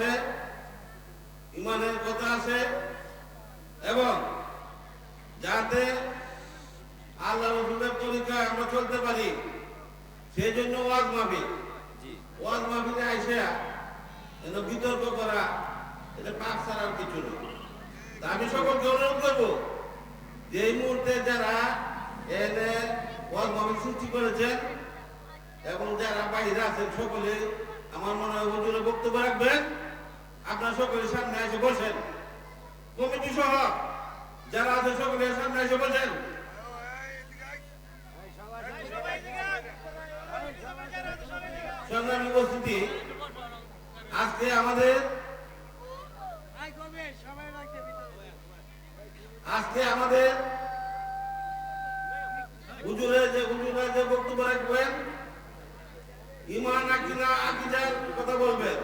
আছে, ইমানের কথা আছে, এবং যাতে আল্লাহ রসুলের তরিকায় আমরা চলতে পারি সেই জন্য ওয়াজ মাহফিল। ওয়াজ মাহফিলে আইসা বিতর্ক করা এটা পাপ ছাড়ার কিছু নয়। আমি সকলকে অনুরোধ করবো যে এই মুহূর্তে যারা এনে ওয়াজ মাহফিল সৃষ্টি করেছেন এবং যারা বাইরে আছেন সকলে আমার মনে হয় হুজুরের বক্তব্য রাখবেন। আপনার সকলের সামনে এসে বসেন, কমিটি সহ যারা আছে সকলের সামনে এসে বসেন। সংগ্রামী উপস্থিতি, আজকে আমাদের হুজুরের যে বক্তব্য রাখবেন ইমান আকিদার কথা বলবেন,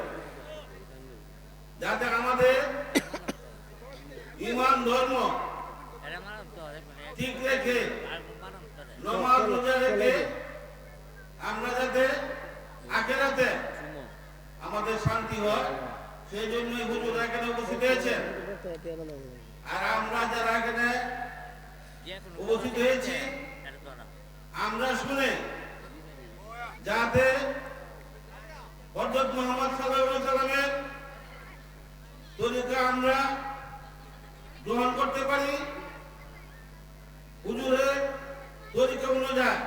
যাতে আমাদের ইমান ধর্ম ঠিক রেখে নামাজ রোজা রেখে আমরা যাতে আখিরাতে আমাদের শান্তি হয় সেই জন্যই হুজুর এখানে উপস্থিত হয়েছেন। আর আমরা যারা এখানে উপস্থিত হয়েছি আমরা শুনে যাতে হযরত মুহাম্মদ সাল্লাল্লাহু আলাইহি সাল্লামের তরিকা আমরা গ্রহণ করতে পারি, হুজুরের তরিকা অনুযায়ী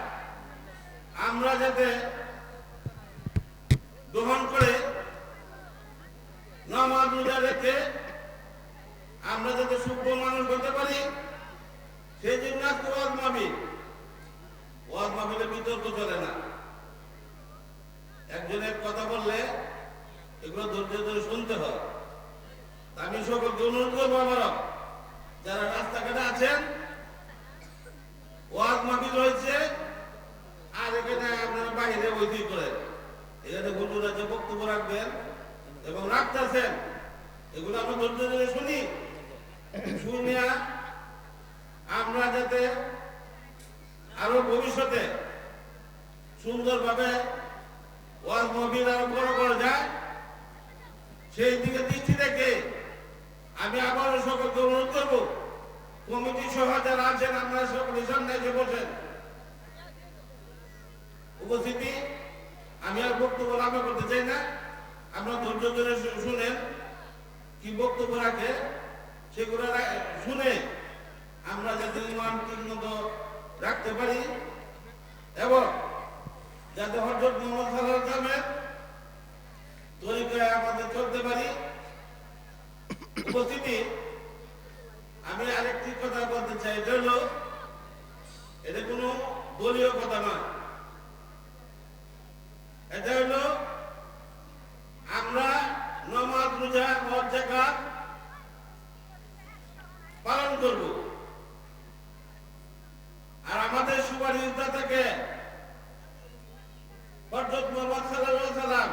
আমরা যাতে গ্রহণ করে নামাজ রোজা রেখে আমরা যাতে সভ্য মানুষ হতে পারি সেই জন্য আজকে ওয়াজ মাহফিলে বিতর্ক চলে না। একজনের কথা বললে এগুলো ধৈর্য ধরে শুনতে হয়। আমি সকলকে অনুরোধ করবো আবারও যারা রাস্তাঘাটে আছেন ওয়াজ মাহফিল হয়েছে আর এখানে আপনারা বাইরে বৈঠক করেন, এখানে হুজুরা যে বক্তব্য রাখবেন এবং রাখতেছেন এগুলো আমরা ধৈর্য ধরে শুনি, শুনিয়া আমরা যাতে আরো ভবিষ্যতে সুন্দরভাবে ওয়াজ মাহফিল আরো বড় করা যায় সেই দিকে দৃষ্টি রেখে আমি আবারও সকলকে অনুরোধ করব কমিটি সহ যারা আছেন আপনারা সকলের সামনে এসে বসেন। উপস্থিতি, আমি আর বক্তব্য লাভ করতে চাই না, আপনারা ধৈর্য ধরে শুনেন কি বক্তব্য রাখে সেগুলো শুনে আমরা যাতে ইমান ঠিক মতো রাখতে পারি এবং যাতে হযরত মুহাম্মদ সাল্লাল্লাহু আলাইহি ওয়াসাল্লামের তরিকায় আমাদের চলতে পারি। উপস্থিতি, আমি আরেকটি কথা বলতে চাই, এটা কোনো দলীয় কথা নয়, এটা হলো আমরা নামাজ রোজা হজ যাকাত পালন করব আর আমাদের সুপারিশটা থেকে হযরত মুহাম্মদ সাল্লাল্লাহু আলাইহি ওয়াসাল্লাম,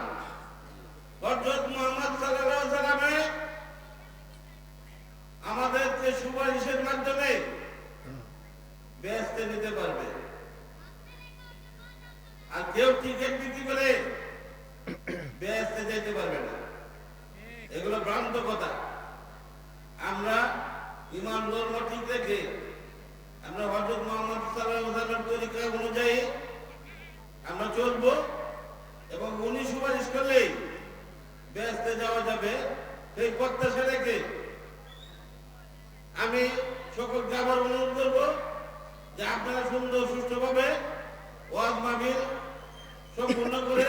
হযরত মুহাম্মদ সাল্লাল্লাহু আলাইহি ওয়াসাল্লামে আমাদেরকে সুপারিশের মাধ্যমে বেহেশতে নিতে পারবে। আর কেউ টিকিট বিক্রি করে বেহেশতে যেতে পারবে না, এগুলো ভ্রান্ত কথা। আমরা ইমান ধর্ম ঠিক রেখে আমরা হযরত মুহাম্মদ সাল্লাল্লাহু আলাইহি ওয়াসাল্লামের তরিকা অনুযায়ী আমরা চলবো এবং উনি সুপারিশ করলেই বেহেশতে যাওয়া যাবে সেই প্রত্যাশা রেখে আমি সকলকে আবার অনুরোধ করবো যে আপনারা সুন্দর সুষ্ঠুভাবে ওয়াজ মাহফিল সম্পূর্ণ করে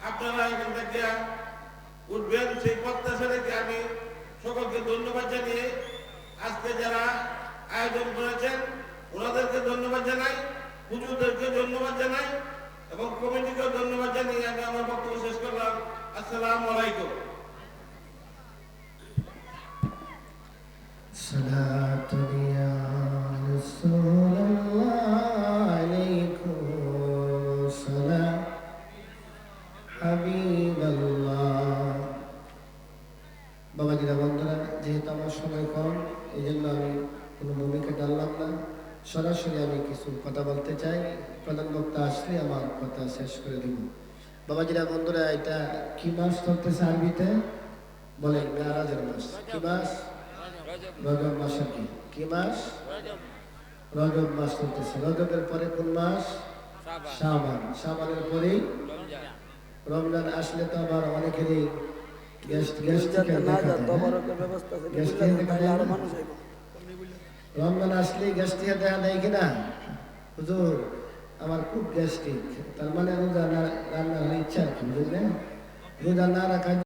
আপনারা এখান থেকে উঠবেন সেই প্রত্যাশা রেখে আমি সকলকে ধন্যবাদ জানিয়ে আজকে যারা আয়োজন করেছেন ওনাদেরকে ধন্যবাদ জানাই, হুজুরদেরকে ধন্যবাদ জানাই এবং কমিটিকেও ধন্যবাদ জানিয়ে আমি আমার বক্তব্য শেষ করলাম। আসসালামু আলাইকুম। বাবাজিরা বন্ধুরা, যেহেতু আমার সময় কম এই জন্য আমি কোনো ভূমিকা টানলাম না, সরাসরি আমি কিছু কথা বলতে চাই। প্রধান বক্তা আসলে আমার কথা শেষ করে দিব। বাবাজিরা বন্ধুরা, এটা কি মাস চলতেছে আরবিতে? বলে মেরাজের মাস। কি মাস? রজব মাস। আর কি মাস? রজব মাস চলতেছে। রজবের পরে কোন মাস? শাবান। শাবানের পরেই রমজান। আসলে তো আবার অনেকেরই রমজান আসলেই গ্যাস্ট্রিক দেখা দেয় কিনা? হুজুর আমার খুব গ্যাস্ট্রিক, তার মানে রোজা রান্নার ইচ্ছা আর কি, বুঝলেন? রোজা না রাখা